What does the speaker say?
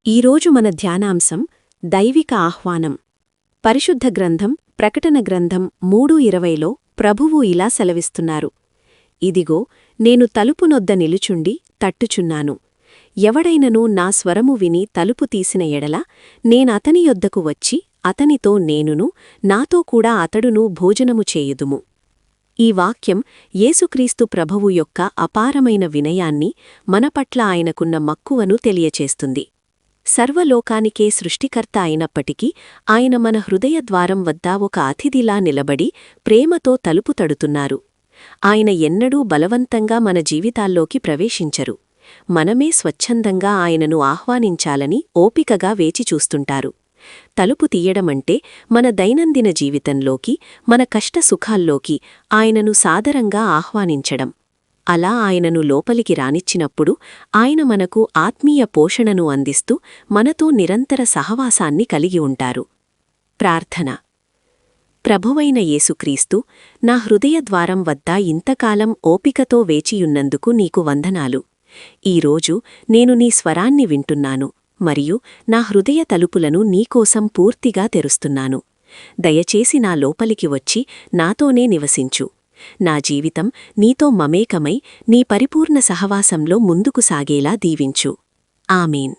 ఈరోజు మన ధ్యానాంశం దైవిక ఆహ్వానం. పరిశుద్ధ గ్రంథం ప్రకటన గ్రంథం 3:20లో ప్రభువు ఇలా సెలవిస్తున్నారు: ఇదిగో, నేను తలుపునొద్ద నిలుచుండి తట్టుచున్నాను. ఎవడైనను నా స్వరము విని తలుపు తీసిన ఎడల నేనతని యొద్దకు వచ్చి అతనితో నేనును నాతో కూడా అతడును భోజనము చేయుదుము. ఈ వాక్యం యేసుక్రీస్తు ప్రభువు యొక్క అపారమైన వినయాన్ని, మనపట్ల ఆయనకున్న మక్కువను తెలియచేస్తుంది. సర్వలోకానికే సృష్టికర్త అయినప్పటికీ ఆయన మన హృదయద్వారం వద్ద ఒక అతిథిలా నిలబడి ప్రేమతో తలుపు తడుతున్నారు. ఆయన ఎన్నడూ బలవంతంగా మన జీవితాల్లోకి ప్రవేశించరు. మనమే స్వచ్ఛందంగా ఆయనను ఆహ్వానించాలని ఓపికగా వేచిచూస్తుంటారు. తలుపు తీయడమంటే మన దైనందిన జీవితంలోకి, మన కష్టసుఖాల్లోకి ఆయనను సాదరంగా ఆహ్వానించడం. అలా ఆయనను లోపలికి రానిచ్చినప్పుడు ఆయన మనకు ఆత్మీయ పోషణను అందిస్తూ మనతో నిరంతర సహవాసాన్ని కలిగి ఉంటారు. ప్రార్థన. ప్రభువైన యేసుక్రీస్తు, నా హృదయద్వారం వద్ద ఇంతకాలం ఓపికతో వేచియున్నందుకు నీకు వందనాలు. ఈరోజు నేను నీ స్వరాన్ని వింటున్నాను మరియు నా హృదయ తలుపులను నీకోసం పూర్తిగా తెరుస్తున్నాను. దయచేసి నా లోపలికి వచ్చి నాతోనే నివసించు. నా జీవితం నీతో మమేకమై నీ పరిపూర్ణ సహవాసంలో ముందుకు సాగేలా దీవించు. ఆమేన్.